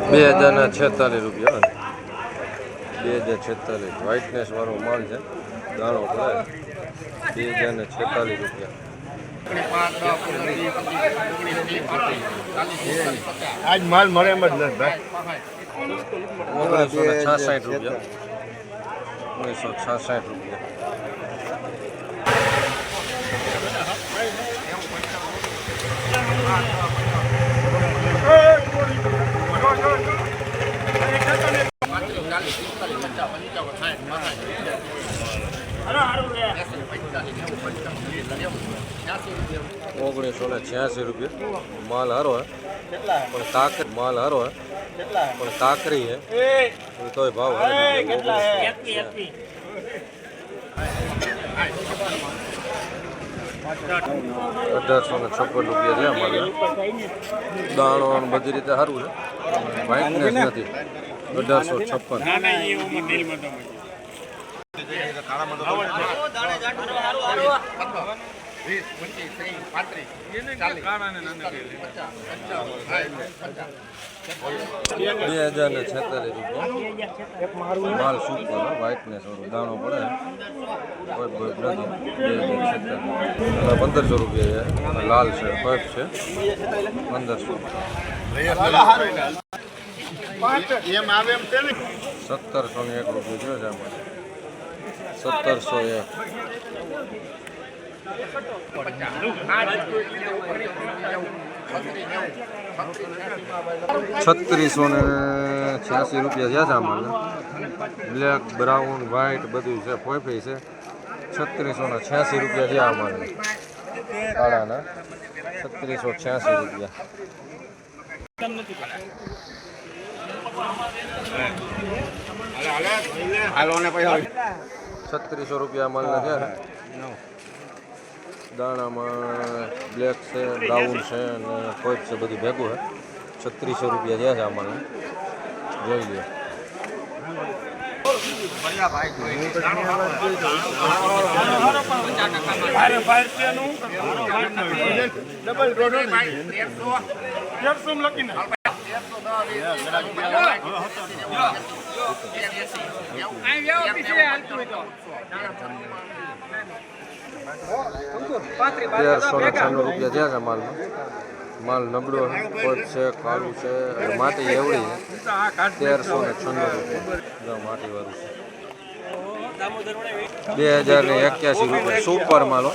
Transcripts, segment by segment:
2046 રૂપિયા 2046 વ્હાઇટનેસ વાળો માલ છે દાણો પડે 2046 રૂપિયા આજ માલ મળે એમ જ નથી ભાઈ 1966 રૂપિયા 1966 રૂપિયા ₹1986 માલ હારો હે પણ કાકરી માલ હારો હે પણ કાકરી હે તોય ભાવ 1856 રૂપિયા છે અમારે દાણો બધી રીતે સારું છે વ્હાઇટનેસ નથી 1856 માલ સુપર વ્હાઇટનેસ દાણો પડે કોઈ નથી 1500 રૂપિયા છે લાલ છે પફ છે 1500 1701 રૂપિયા છે અમારે 1701 ₹3686 રૂપિયા છે અમારે બ્લેક બ્રાઉન વ્હાઇટ બધું છે ફોફી છે 3686 રૂપિયા છે અમારે કાળાના 3686 રૂપિયા 3600 રૂપિયા મળે છે દાણામાં બ્લેક છે બ્રાઉન છે અને કોઈ છે બધું ભેગું છે 3600 રૂપિયા છે અમારે જોઈ લો ₹1396 થયા છે માલ નબળો કોઈ છે કાળું છે અને માટી એવડી છે 1396 રૂપિયા માટી વાળું છે 2081 રૂપિયા સુપર માલ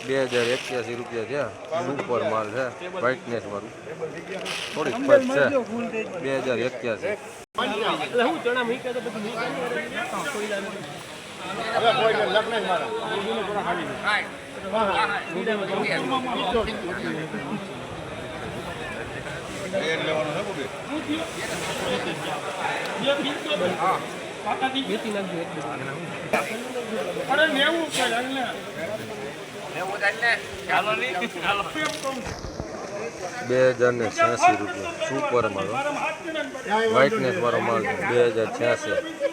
2081 રૂપિયા થયા સુપર માલ છે વ્હાઇટનેસ વાળું થોડીક ફરક છે 2081 ₹2086 રૂપિયા સુપર માલ વ્હાઇટનેસ વાળો માલ 2086